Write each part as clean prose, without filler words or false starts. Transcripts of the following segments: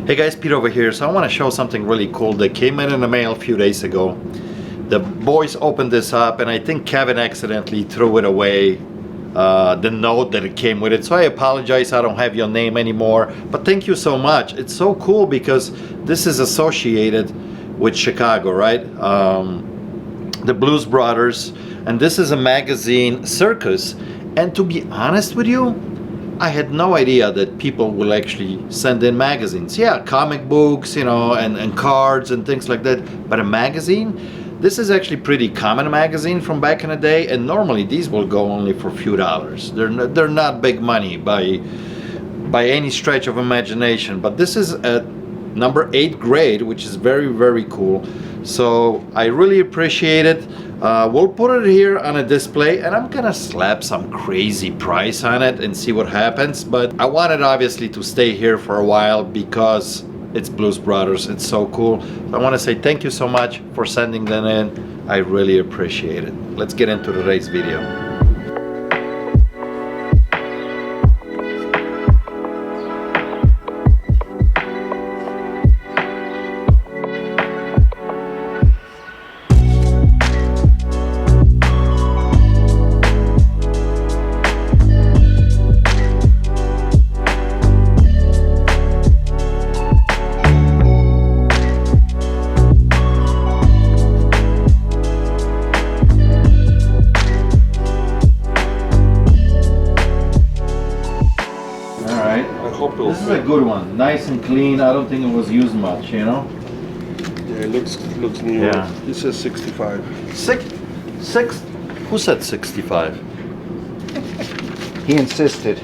Hey guys, Pete over here. So I want to show something really cool that came in the mail a few days ago. The boys opened this up and I think Kevin accidentally threw it away, the note that it came with it. So I apologize, I don't have your name anymore, but thank you so much. It's so cool because this is associated with Chicago, right? The Blues Brothers, and this is a magazine, Circus. And to be honest with you, I had no idea that people will actually send in magazines. Yeah, comic books, you know, and cards and things like that. But a magazine, this is actually pretty common magazine from back in the day. And normally these will go only for a few dollars. They're not big money by any stretch of imagination. But this is at number 8th grade, which is very, very cool. So I really appreciate it. We'll put it here on a display and I'm gonna slap some crazy price on it and see what happens, but I want it obviously to stay here for a while because it's Blues Brothers. It's so cool. So I want to say thank you so much for sending them in. I really appreciate it. Let's get into today's video. This is a good one, nice and clean. I don't think it was used much, you know. Yeah, it looks new. Yeah. It says 65. Six? Who said 65? He insisted.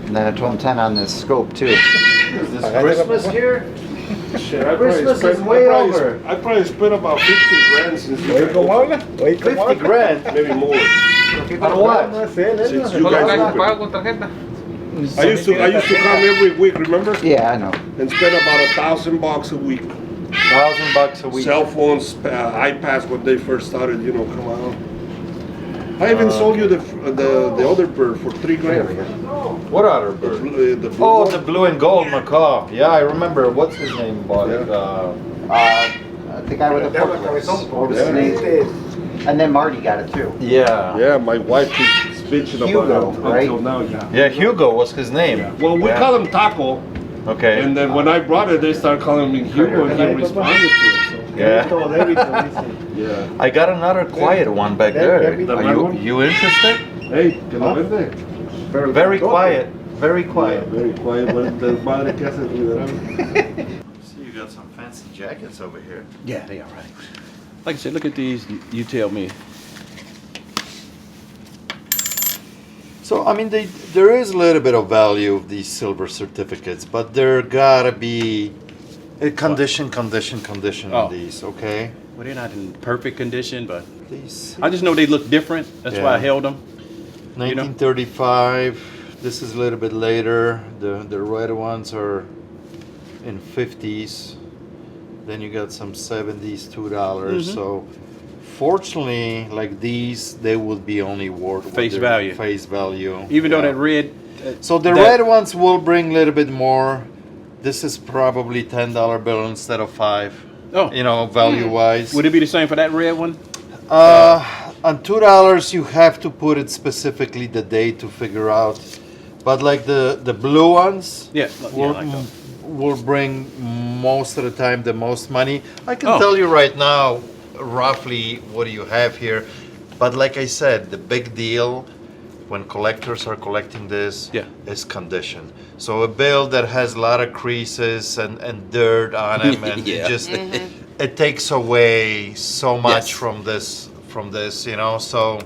And then I told him 10 on this scope too. Is this Christmas here? Shit, Christmas is way over. I probably spent about 50 grand since you Wait, come on. 50 grand? Maybe more. On what? Since you guys opened. I used to come every week, remember? Yeah, I know. And spend about $1,000 a week. $1,000 a week. Cell phones, iPads when they first started, you know, come out. I even sold you the other bird for $3 grand. What other bird? The blue Oh, one. the blue and gold macaw. Yeah, I remember. What's his name bought it? The guy with the forklift. What was his name? And then Marty got it too. Yeah. Yeah, my wife keeps bitching Hugo, about it right? until now. Yeah. Yeah, Hugo was his name. Yeah. Well, we call him Taco, Okay. and then when I brought it, they started calling me Hugo, and he responded to it. So. Yeah. Yeah. I got another quiet one back there. Are you interested? Hey, que lo vende? Very quiet. Very quiet. Yeah, very quiet. But the madre que hace cuidar. See, you got some fancy jackets over here. Yeah, they are right. Like I said, look at these. You tell me. So, I mean, there is a little bit of value of these silver certificates, but there gotta be a condition Oh. on these, okay? Well, they're not in perfect condition, but These I just know they look different. That's why I held them. 1935. This is a little bit later. The red ones are in 50s. Then you got some 70s, $2. So fortunately, like these, they would be only worth Face value. Face value. Even though that red. So the red ones will bring a little bit more. This is probably $10 bill instead of 5. Oh. You know, value wise. Would it be the same for that red one? On $2, you have to put it specifically the date to figure out. But like the blue ones, Yeah. will, like those. will bring most of the time the most money. I can tell you right now, roughly what do you have here. But like I said, the big deal when collectors are collecting this is condition. So a bill that has a lot of creases and dirt on them, and it just it takes away so much from this, you know. So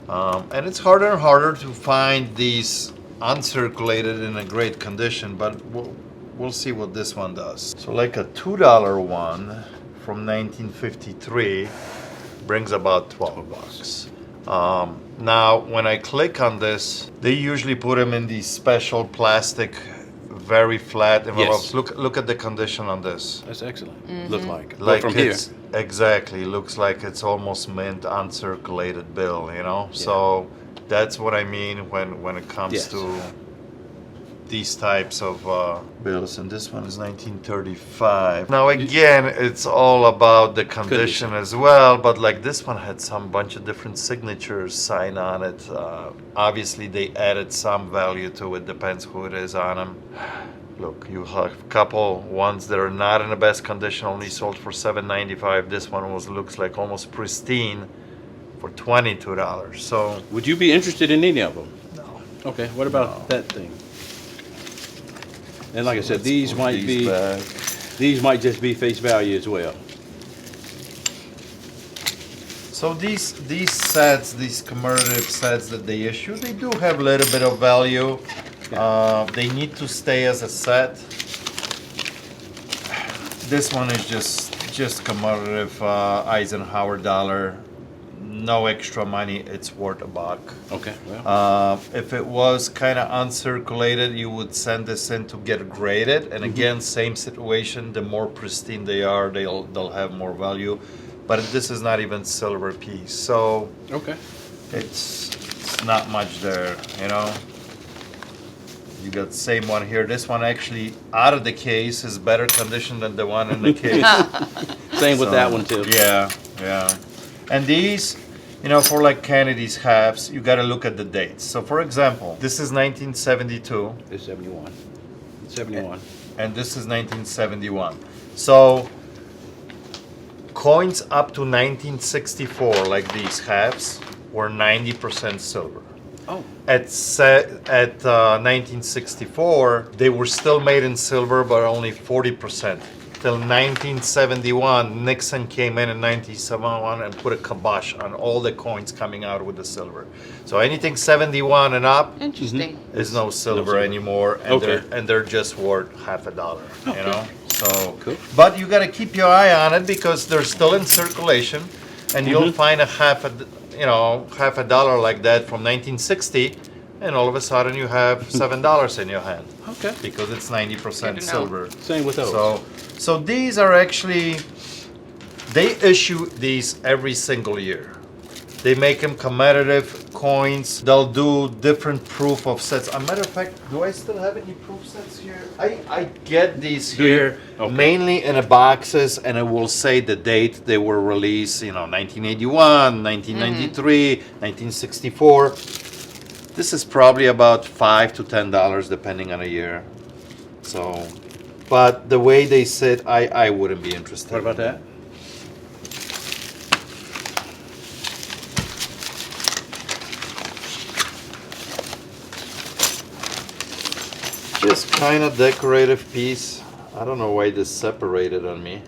and it's harder and harder to find these uncirculated in a great condition, but we'll see what this one does. So like a $2 one from 1953 brings about $12. Now, when I click on this, they usually put them in these special plastic, very flat envelopes. Look at the condition on this. That's excellent. Look like. Like from it's here. exactly looks like it's almost mint uncirculated bill, you know. So that's what I mean when it comes to these types of bills, and this one is 1935. Now again, it's all about the condition as well, but like this one had some bunch of different signatures signed on it. Obviously they added some value to it, depends who it is on them. Look, you have a couple ones that are not in the best condition, only sold for $7.95. This one looks like almost pristine for $22. So Would you be interested in any of them? no. Okay, what about that thing? And like I said, these Put might these be, back. these might just be face value as well. So these sets, these commemorative sets that they issue, they do have a little bit of value. They need to stay as a set. This one is just commemorative Eisenhower dollar. No extra money, it's worth a buck. Okay, well, If it was kind of uncirculated, you would send this in to get graded. And again, same situation. The more pristine they are, they'll have more value. But this is not even silver piece, so okay. it's not much there, you know. You got the same one here. This one actually out of the case is better condition than the one in the case. Same with that one too. Yeah, yeah. And these, you know, for like Kennedy's halves, you got to look at the dates. So for example, this is 1972 It's 71. 71. and this is 1971. So coins up to 1964, like these halves, were 90% silver. Oh, At 1964, they were still made in silver, but only 40%. Till 1971, Nixon came in 1971 and put a kibosh on all the coins coming out with the silver. So anything 71 and up Interesting. is no silver silver. anymore, and Okay. they're just worth half a dollar. You know, so Cool. But you got to keep your eye on it because they're still in circulation, and you'll find a half a dollar like that from 1960, and all of a sudden you have $7 in your hand okay. because it's 90% Good to know. silver. Same with those. So these are actually, they issue these every single year. They make them commemorative coins. They'll do different proof of sets. As a matter of fact, do I still have any proof sets here? I get these Do you? here Okay. mainly in the boxes, and it will say the date they were released, 1981, 1993, 1964. This is probably about $5 to $10 depending on a year. So, but the way they sit, I wouldn't be interested. What about that? Just kind of decorative piece. I don't know why this separated on me.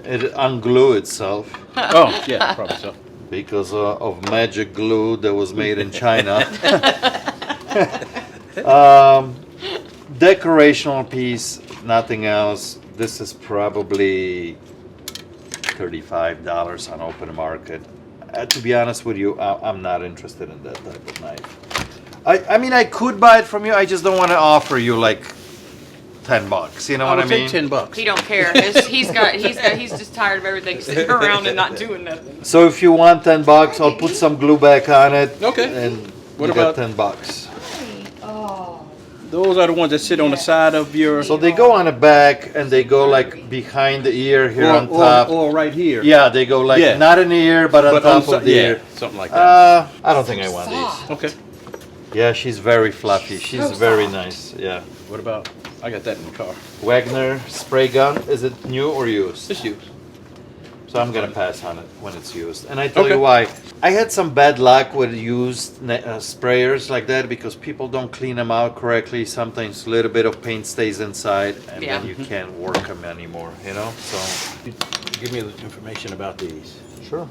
It unglue itself Oh, yeah, probably so. because of magic glue that was made in China. Decorational piece, nothing else. This is probably $35 on open market. To be honest with you, I'm not interested in that type of knife. I mean, I could buy it from you. I just don't want to offer you like $10. You know what I would mean? say $10. He don't care. He's just tired of everything sitting around and not doing nothing. So if you want $10, I'll put some glue back on it. Okay. And What you got about- $10. Oh. Those are the ones that sit on the side of your. So they go on the back and they go like behind the ear here on top. Or right here. Yeah, they go like Yeah. not in the ear, but on But top on of the yeah, ear. something like that. I don't think I want these. Okay. Yeah, she's very fluffy. She's So very soft. nice. Yeah. What about? I got that in the car. Wagner spray gun. Is it new or used? It's used. So I'm gonna pass on it when it's used. And I tell Okay. you why. I had some bad luck with used sprayers like that because people don't clean them out correctly. Sometimes a little bit of paint stays inside, and Yeah. then you can't work them anymore. So Give me the information about these. sure.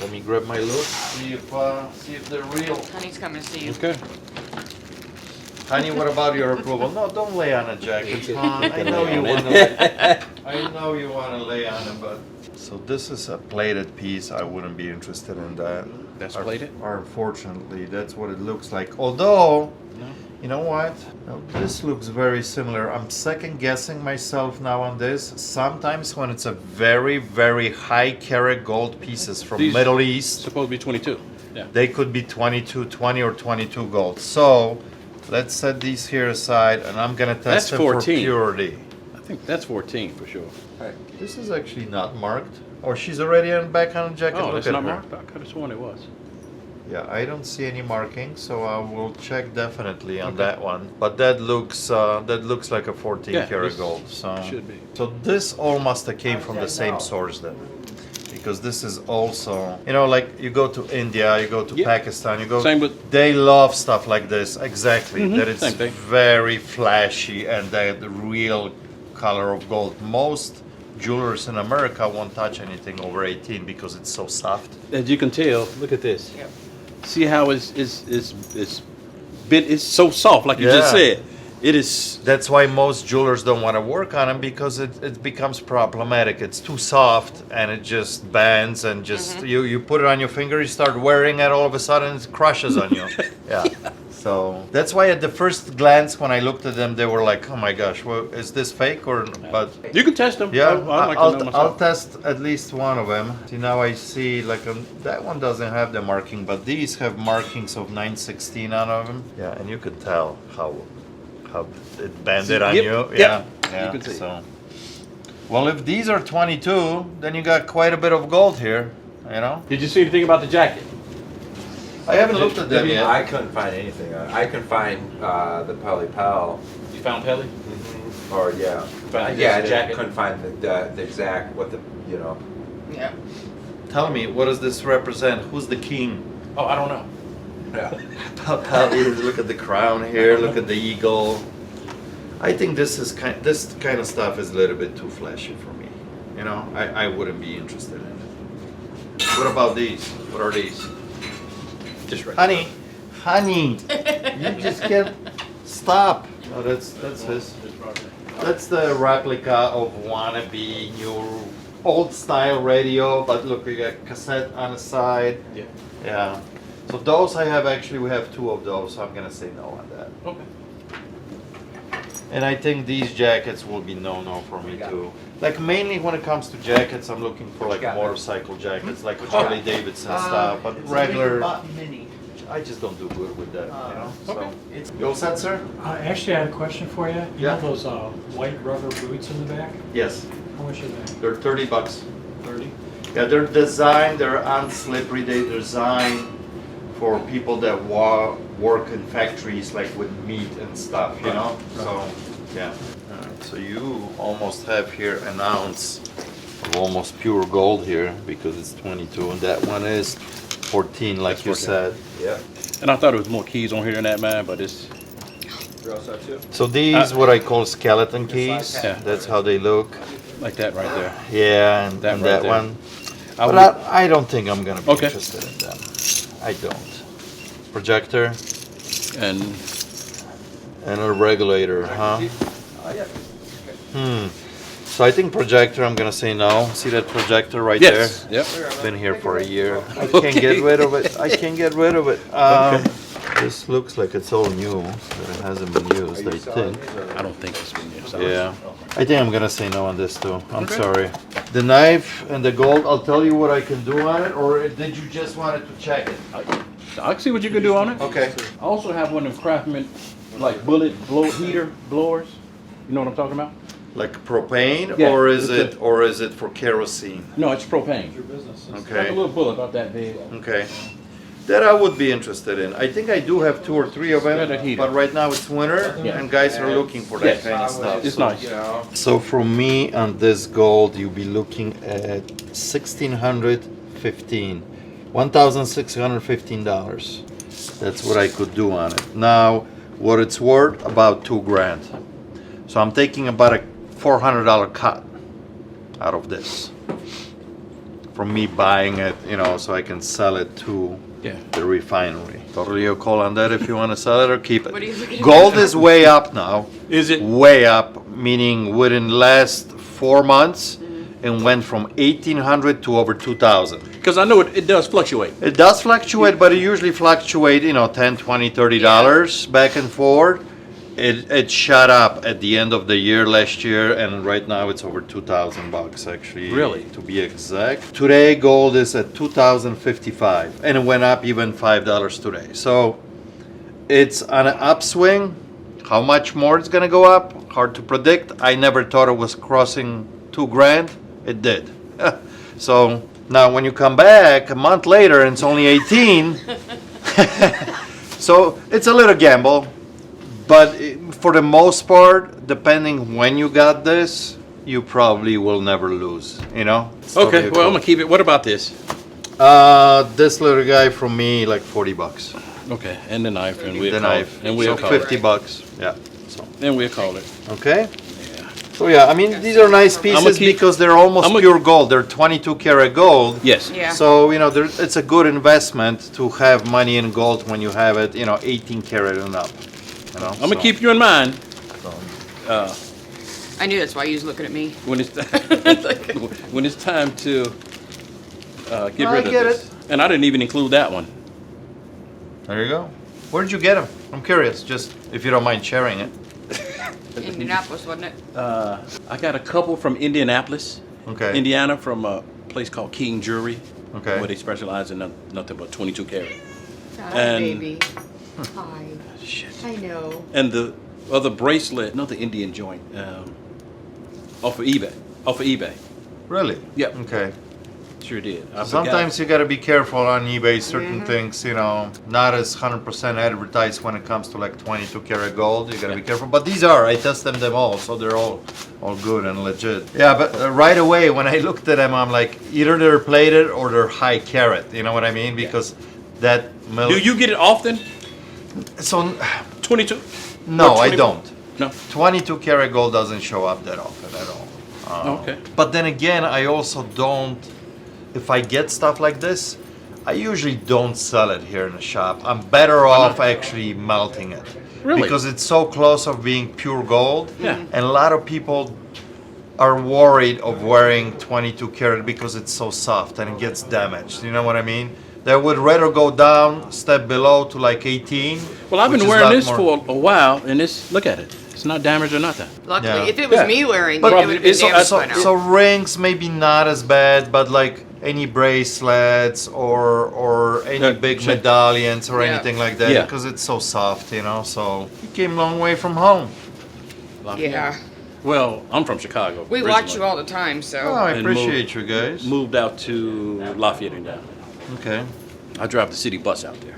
Let me grab my look. See if they're real. Honey's coming to see you. Okay. Honey, what about your approval? No, don't lay on it, Jack. It's fine. I know you want to. I know you want to lay on it, but. So this is a plated piece. I wouldn't be interested in that. That's plated? Unfortunately, that's what it looks like. Although, No. you know what? Now, this looks very similar. I'm second guessing myself now on this. Sometimes when it's a very, very high carat gold pieces from These- Middle East. Supposed to be 22. Yeah. They could be 20 or 22 gold. So let's set these here aside, and I'm gonna That's test them for 14. purity. I think that's 14 for sure. This is actually not marked. Oh, she's already back on the jacket. Oh, Look that's at not her. marked? I could have sworn it was. Yeah, I don't see any markings, so I will check definitely on that one. But that looks like a 14 Yeah, karat this gold. So should be. So this all must have came from the same source then, because this is also, you know, like you go to India, you go to Yeah. Pakistan, you go. Same with- They love stuff like this. Exactly. Mhm, That it's same thing. very flashy and the real color of gold. Most jewelers in America won't touch anything over 18 because it's so soft. As you can tell, look at this. See how it's so soft, like you just Yeah. said. It is. That's why most jewelers don't want to work on them, because it becomes problematic. It's too soft and it just bends and just you put it on your finger, you start wearing it, all of a sudden it crushes on you. Yeah. So that's why at the first glance when I looked at them, they were like, oh my gosh, well, is this fake or? But You can test them. yeah, I'd like to know I'll myself. test at least one of them. See, now I see like that one doesn't have the marking, but these have markings of 916 on them. Yeah, and you could tell how it banded on Yep, you. yep. Yeah, You yeah. can see. So, well, if these are 22, then you got quite a bit of gold here. You know, Did you see anything about the jacket? I haven't looked at them yet. I couldn't find anything. I can find the Pelly Pal. You found Pelly? Or yeah, Found yeah. I this jacket? couldn't find the exact what the Yeah. Tell me, what does this represent? Who's the king? Oh, I don't know. Yeah. Look at the crown here. Look at the eagle. I think this kind of stuff is a little bit too flashy for me. You know, I wouldn't be interested in it. What about these? What are these? Just right. Honey, you just can't stop. Oh, that's his. That's the replica of wannabe new old style radio, but look, we got cassette on the side. Yeah. Yeah. So those we have two of those, so I'm gonna say no on that. Okay. And I think these jackets will be no for me too. Like mainly when it comes to jackets, I'm looking for like motorcycle jackets, like Harley Davidson stuff, but regular. I just don't do good with that, you know. So, you all set, sir? Actually, I had a question for you. You Yeah. know those white rubber boots in the back? Yes. How much are they? They're $30. 30? Yeah, they're unslippery. They're designed for people that work in factories like with meat and stuff, you know? So, yeah. Alright, so you almost have here an ounce of almost pure gold here because it's 22, and that one is 14, like you said. Yeah. And I thought there was more keys on here than that, man, but it's. You're all set too? So these, what I call skeleton keys. Yeah. That's how they look. Like that right there. Yeah, and That and right that there. one. I But would- I don't think I'm gonna be Okay. interested in them. I don't. Projector And and a regulator, huh? So I think projector, I'm gonna say no. See that projector right yes. there? Yep. Been here for a year. I can't get rid of it. I can't get rid of it. This looks like it's all new, but it hasn't been used, I think. I don't think it's been used. Yeah. I think I'm gonna say no on this too. I'm sorry. The knife and the gold, I'll tell you what I can do on it, or did you just want it to check it? I can see what you can do on it. Okay. I also have one of them Craftsman, like bullet blowers. You know what I'm talking about? Like propane, Yeah, or is it's it for kerosene? No, it's propane. Like a Okay. little bullet about that big. Okay. That I would be interested in. I think I do have 2 or 3 of Yeah, them, that heater. but right now it's winter Yeah. and guys are looking for that Yes. kind of stuff. It's so. nice. You know. So for me on this gold, you'll be looking at $1,615. That's what I could do on it. Now, what it's worth, about $2,000. So I'm taking about a $400 cut out of this. From me buying it, you know, so I can sell it to Yeah. the refinery. Totally your call on that if you want to sell it or keep What are you looking it. Gold is way up now. Is it? Way up, meaning within last 4 months, it went from 1,800 to over 2,000. Because I know it does fluctuate. It does fluctuate, but it usually fluctuate, you know, $10, $20, $30 back and forth. it shot up at the end of the year last year, and right now it's over $2,000 actually. Really? To be exact. Today gold is at $2,055, and it went up even $5 today. So it's on an upswing. How much more it's gonna go up? Hard to predict. I never thought it was crossing $2,000. It did. So now when you come back a month later and it's only 18, so it's a little gamble. But for the most part, depending when you got this, you probably will never lose, you know? It's Okay, totally well, cool. I'm gonna keep it. What about this? This little guy from me, like $40. Okay, and the knife, and we'll The call knife. it. And we'll So call $50. Yeah. So it. And we'll call it. okay. So yeah, I mean these are nice pieces keep- because they're almost I'ma- pure gold. They're 22 karat gold. Yes. Yeah. So you know it's a good investment to have money in gold when you have it, 18 karat and up. You know. I'm gonna keep you in mind I knew that's why you was looking at me. when it's when it's time to get No, I rid of get this. And I didn't even include that one. There you go. Where did you get them? I'm curious, just if you don't mind sharing it. Indianapolis, wasn't it? I got a couple from Indianapolis, Okay. Indiana, from a place called King Jewelry, Okay. where they specialize in nothing but 22 karat. Hi, And- baby. Hi. Shit. I know. And the other bracelet, not the Indian joint, off of eBay. Off of eBay. Really? Yep. Okay. Sure did. I Sometimes you gotta be careful on eBay. Certain things, not as 100% advertised when it comes to like 22 karat gold. You gotta be careful. But these are. I tested them all, so they're all good and legit. Yeah, but right away when I looked at them, I'm like, either they're plated or they're high carat. You know what I mean? Because that Do you get it often? So 22? no, Or I 20? don't. No. 22 karat gold doesn't show up that often at all. Okay. But then again, I also don't. If I get stuff like this, I usually don't sell it here in the shop. I'm better off actually melting it. Really? Because it's so close of being pure gold. Yeah. And a lot of people are worried of wearing 22 karat because it's so soft and it gets damaged. You know what I mean? They would rather go down, step below to like 18. Well, I've which been is wearing lot this more- for a while, and look at it. It's not damaged or nothing. Luckily, Yeah. if it was Yeah. me wearing But it, it would have been it's- damaged so, by now. so rings maybe not as bad, but like any bracelets or any Yeah, big sure. medallions or Yeah. anything like that, Yeah. because it's so soft, So you came a long way from home. Yeah. Well, I'm from Chicago. We watch originally. you all the time, Oh, so. I And appreciate you guys. Moved out to Lafayette, Indiana. Okay. I drive the city bus out there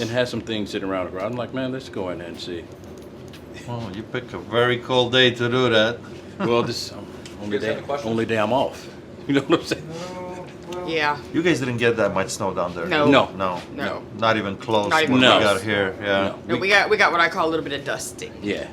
and had some things sitting around the garage. I'm like, man, let's go in there and see. Well, you pick a very cold day to do that. Well, this only day I'm off. You know what I'm saying? Yeah. You guys didn't get that much snow down there. No. No. No. No. Not even close. Not even what close. we got here. Yeah. No, we got what I call a little bit of dusting. Yeah.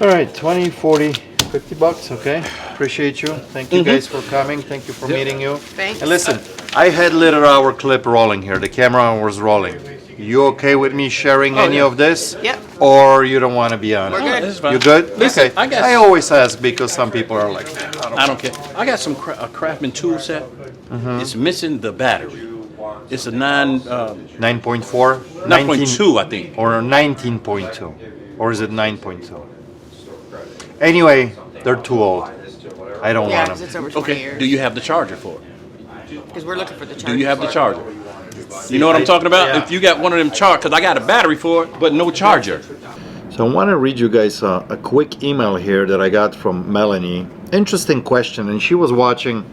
All right, 20, 40, $50, okay? Appreciate you. Thank you guys for coming. Thank you for meeting you. Thanks. And listen, I had little hour clip rolling here. The camera was rolling. You okay with me sharing any yeah. of this? Yep. Or you don't want to be on We're it? good. This is fine. You good? Listen, okay. I got- I always ask because some people are like, I don't care. I got some a Craftsman tool set. It's missing the battery. It's a 9.4? 9.2, I think. Or 19.2? Or is it 9.2? Anyway, they're too old. I don't Yeah, want 'cause them. it's over 20 Okay. years. Do you have the charger for it? Because we're looking for the charger. Do you have the for it. charger? You know what I'm talking about? Yeah. If you got one of them chargers, because I got a battery for it, but no charger. So I want to read you guys a quick email here that I got from Melanie. Interesting question, and she was watching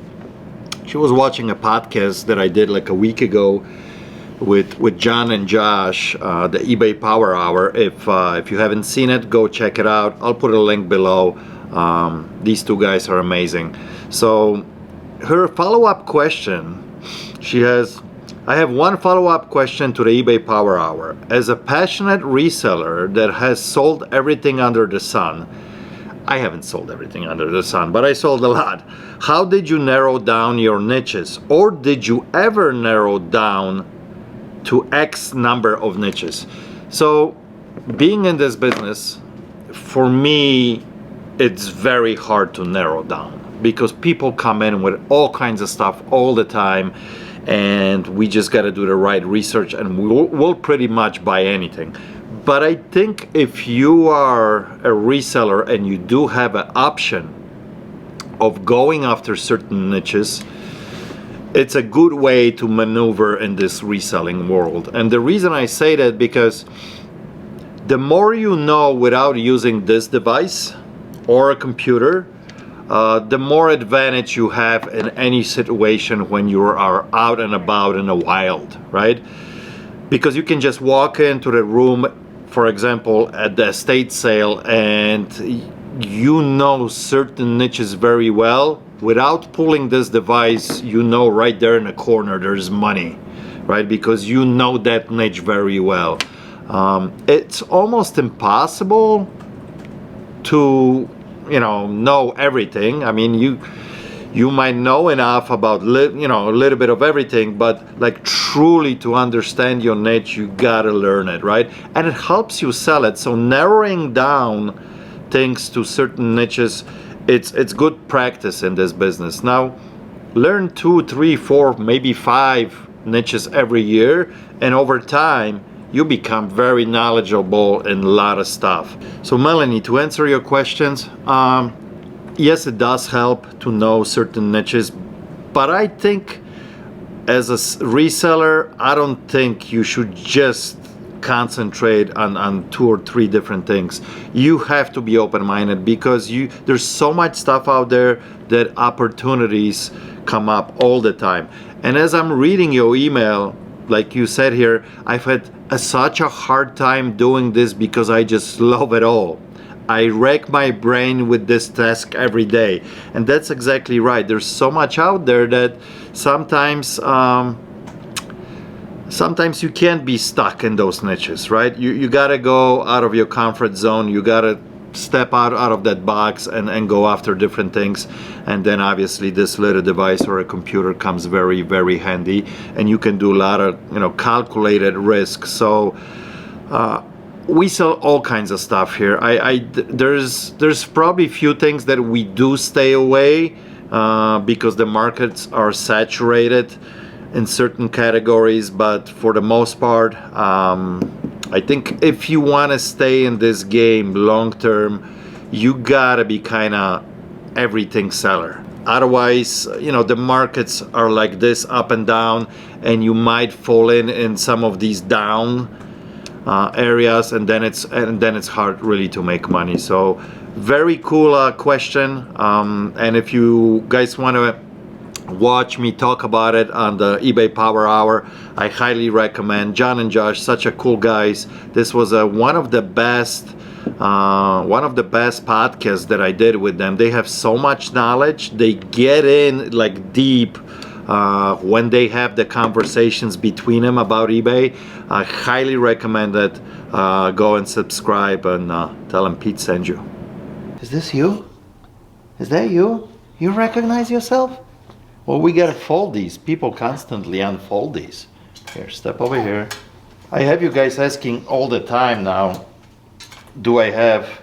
a podcast that I did like a week ago with Jon and Josh, the eBay Power Hour. If you haven't seen it, go check it out. I'll put a link below. These two guys are amazing. So her follow-up question, she has, I have one follow-up question to the eBay Power Hour. As a passionate reseller that has sold everything under the sun, I haven't sold everything under the sun, but I sold a lot. How did you narrow down your niches? Or did you ever narrow down to X number of niches? So being in this business, for me, it's very hard to narrow down because people come in with all kinds of stuff all the time, and we just got to do the right research, and we'll pretty much buy anything. But I think if you are a reseller and you do have an option of going after certain niches, it's a good way to maneuver in this reselling world. And the reason I say that, because the more you know without using this device or a computer, the more advantage you have in any situation when you are out and about in the wild, right? Because you can just walk into the room, for example, at the estate sale, and you know certain niches very well. Without pulling this device, you know right there in the corner there's money, right? Because you know that niche very well. It's almost impossible to, know everything. I mean, you might know enough about, a little bit of everything, but like truly to understand your niche, you gotta learn it, right? And it helps you sell it. So narrowing down things to certain niches, it's good practice in this business. Now, learn 2, 3, 4, maybe 5 niches every year, and over time, you become very knowledgeable in a lot of stuff. So Melanie, to answer your questions, yes, it does help to know certain niches, but I think as a reseller, I don't think you should just concentrate on 2 or 3 different things. You have to be open-minded, because there's so much stuff out there that opportunities come up all the time. And as I'm reading your email, like you said here, I've had such a hard time doing this because I just love it all. I rack my brain with this task every day, and that's exactly right. There's so much out there that sometimes you can't be stuck in those niches, right? You gotta go out of your comfort zone. You gotta step out of that box and go after different things. And then obviously this little device or a computer comes very, very handy, and you can do a lot of calculated risk. So we sell all kinds of stuff here. There's probably few things that we do stay away because the markets are saturated in certain categories, but for the most part, I think if you want to stay in this game long term, you gotta be kind of everything seller. Otherwise, the markets are like this, up and down, and you might fall in some of these down areas, and then it's hard really to make money. So very cool question, and if you guys want to watch me talk about it on the eBay Power Hour, I highly recommend. Jon and Josh, such a cool guys. This was one of the best podcasts that I did with them. They have so much knowledge. They get in like deep when they have the conversations between them about eBay. I highly recommend it. Go and subscribe and tell them Pete sent you. Is this you? Is that you? You recognize yourself? Well, we gotta fold these. People constantly unfold these. Here, step over here. I have you guys asking all the time now, do I have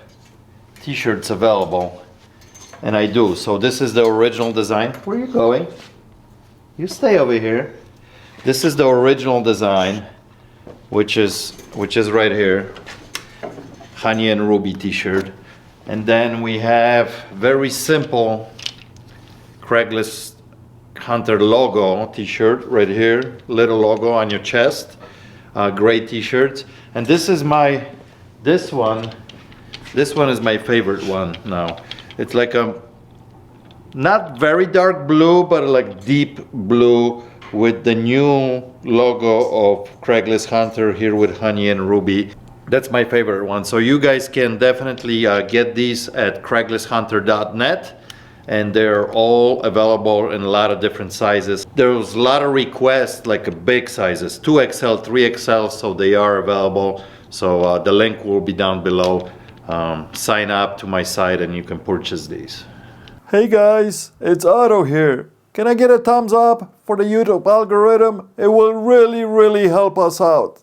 t-shirts available? And I do. So this is the original design. Where are you going? You stay over here. This is the original design, which is right here. Honey and Ruby t-shirt. And then we have very simple Craigslist Hunter logo t-shirt right here, little logo on your chest, great t-shirt. And this one is my favorite one now. It's like a not very dark blue, but like deep blue with the new logo of Craigslist Hunter here with Honey and Ruby. That's my favorite one. So you guys can definitely get these at craiglisthunter.net. And they're all available in a lot of different sizes. There was a lot of requests, like big sizes, 2XL, 3XL, so they are available. So the link will be down below. Sign up to my site and you can purchase these. Hey guys, it's Otto here. Can I get a thumbs up for the YouTube algorithm? It will really, really help us out.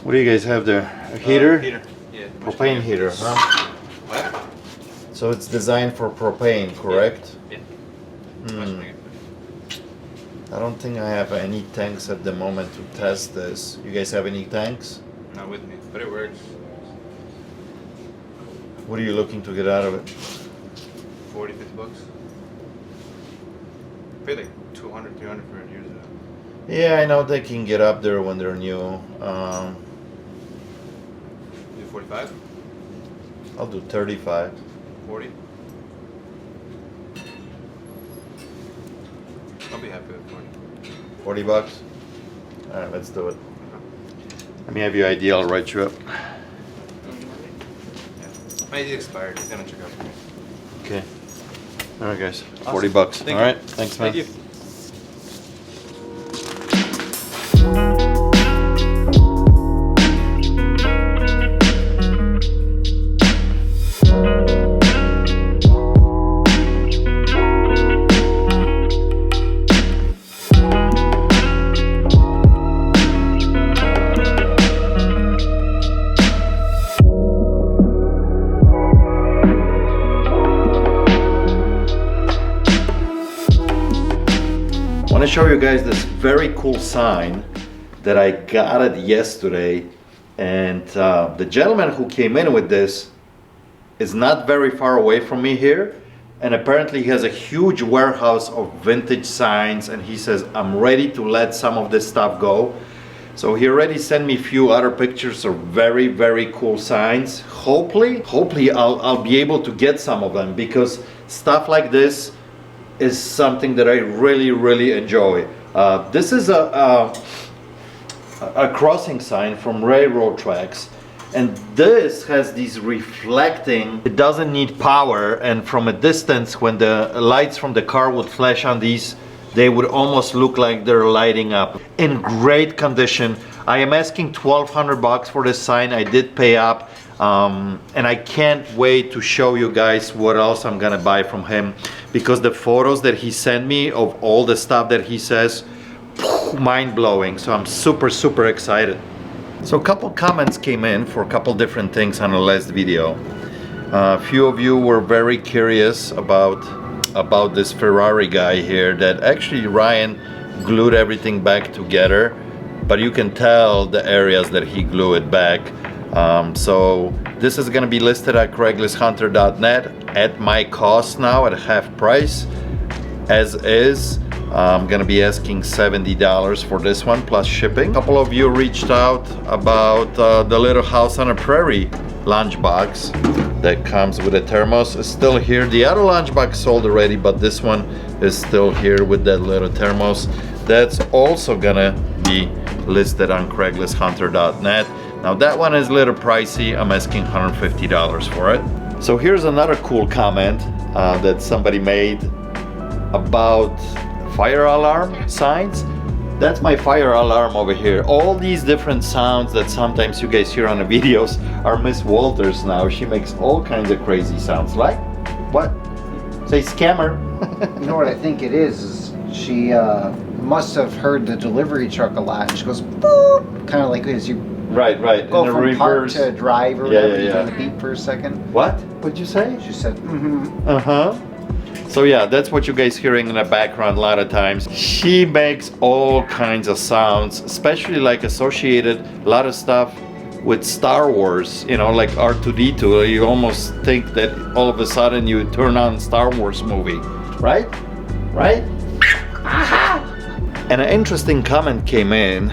What do you guys have there? A heater? Heater, yeah. Propane heater, huh? What? So it's designed for propane, correct? Yeah. Hmm. I don't think I have any tanks at the moment to test this. You guys have any tanks? Not with me, but it works. What are you looking to get out of it? 40, 50 bucks. Pay like 200, 300 for it used. Yeah, I know they can get up there when they're new. Do 45, I'll do 35. 40. I'll be happy with 40. 40 bucks? Alright, let's do it. Let me have your ID, I'll write you up. My ID expired. He's gonna check out for me. Okay. Alright guys, Awesome. 40 bucks. Thank you. Alright, thanks man. Thank you. I want to show you guys this very cool sign that I got it yesterday, and the gentleman who came in with this is not very far away from me here, and apparently he has a huge warehouse of vintage signs, and he says I'm ready to let some of this stuff go. So he already sent me a few other pictures of very, very cool signs. Hopefully I'll be able to get some of them, because stuff like this is something that I really, really enjoy. This is a crossing sign from railroad tracks, and this has these reflecting, it doesn't need power, and from a distance when the lights from the car would flash on these, they would almost look like they're lighting up. In great condition. I am asking 1,200 bucks for this sign. I did pay up. And I can't wait to show you guys what else I'm gonna buy from him, because the photos that he sent me of all the stuff that he says, mind-blowing. So I'm super excited. So a couple comments came in for a couple different things on the last video. A few of you were very curious about this Ferrari guy here, that actually Ryan glued everything back together, but you can tell the areas that he glued it back. So this is going to be listed at CraigslistHunter.net at my cost now at half price as is. I'm going to be asking $70 for this one plus shipping. A couple of you reached out about the little house on a prairie lunchbox that comes with a thermos. It's still here. The other lunchbox sold already, but this one is still here with that little thermos. That's also gonna be listed on CraigslistHunter.net. Now that one is a little pricey. I'm asking $150 for it. So here's another cool comment that somebody made about fire alarm signs. That's my fire alarm over here. All these different sounds that sometimes you guys hear on the videos are Miss Walters now. She makes all kinds of crazy sounds. Like what? Say scammer. You know what I think it is she must have heard the delivery truck a lot, and she goes boop, kind of like as you Right. go In from the park reverse. to drive or Yeah, whatever. yeah, You yeah. hear the beep for a second. What? What'd you say? She said, mm-hmm. Uh-huh. So yeah, that's what you guys hearing in the background a lot of times. She makes all kinds of sounds, especially like associated a lot of stuff with Star Wars, you know, like R2-D2. You almost think that all of a sudden you turn on Star Wars movie, right? Right? And an interesting comment came in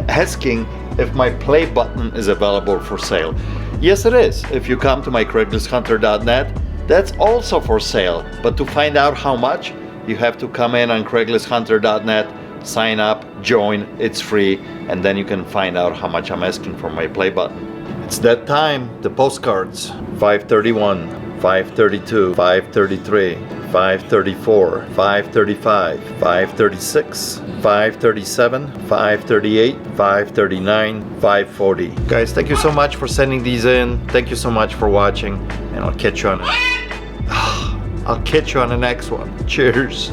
asking if my play button is available for sale. Yes, it is. If you come to my CraigslistHunter.net, that's also for sale. But to find out how much, you have to come in on CraigslistHunter.net, sign up, join, it's free, and then you can find out how much I'm asking for my play button. It's that time, the postcards. 531, 532, 533, 534, 535, 536, 537, 538, 539, 540. Guys, thank you so much for sending these in. Thank you so much for watching, and I'll catch you on the next one. Cheers.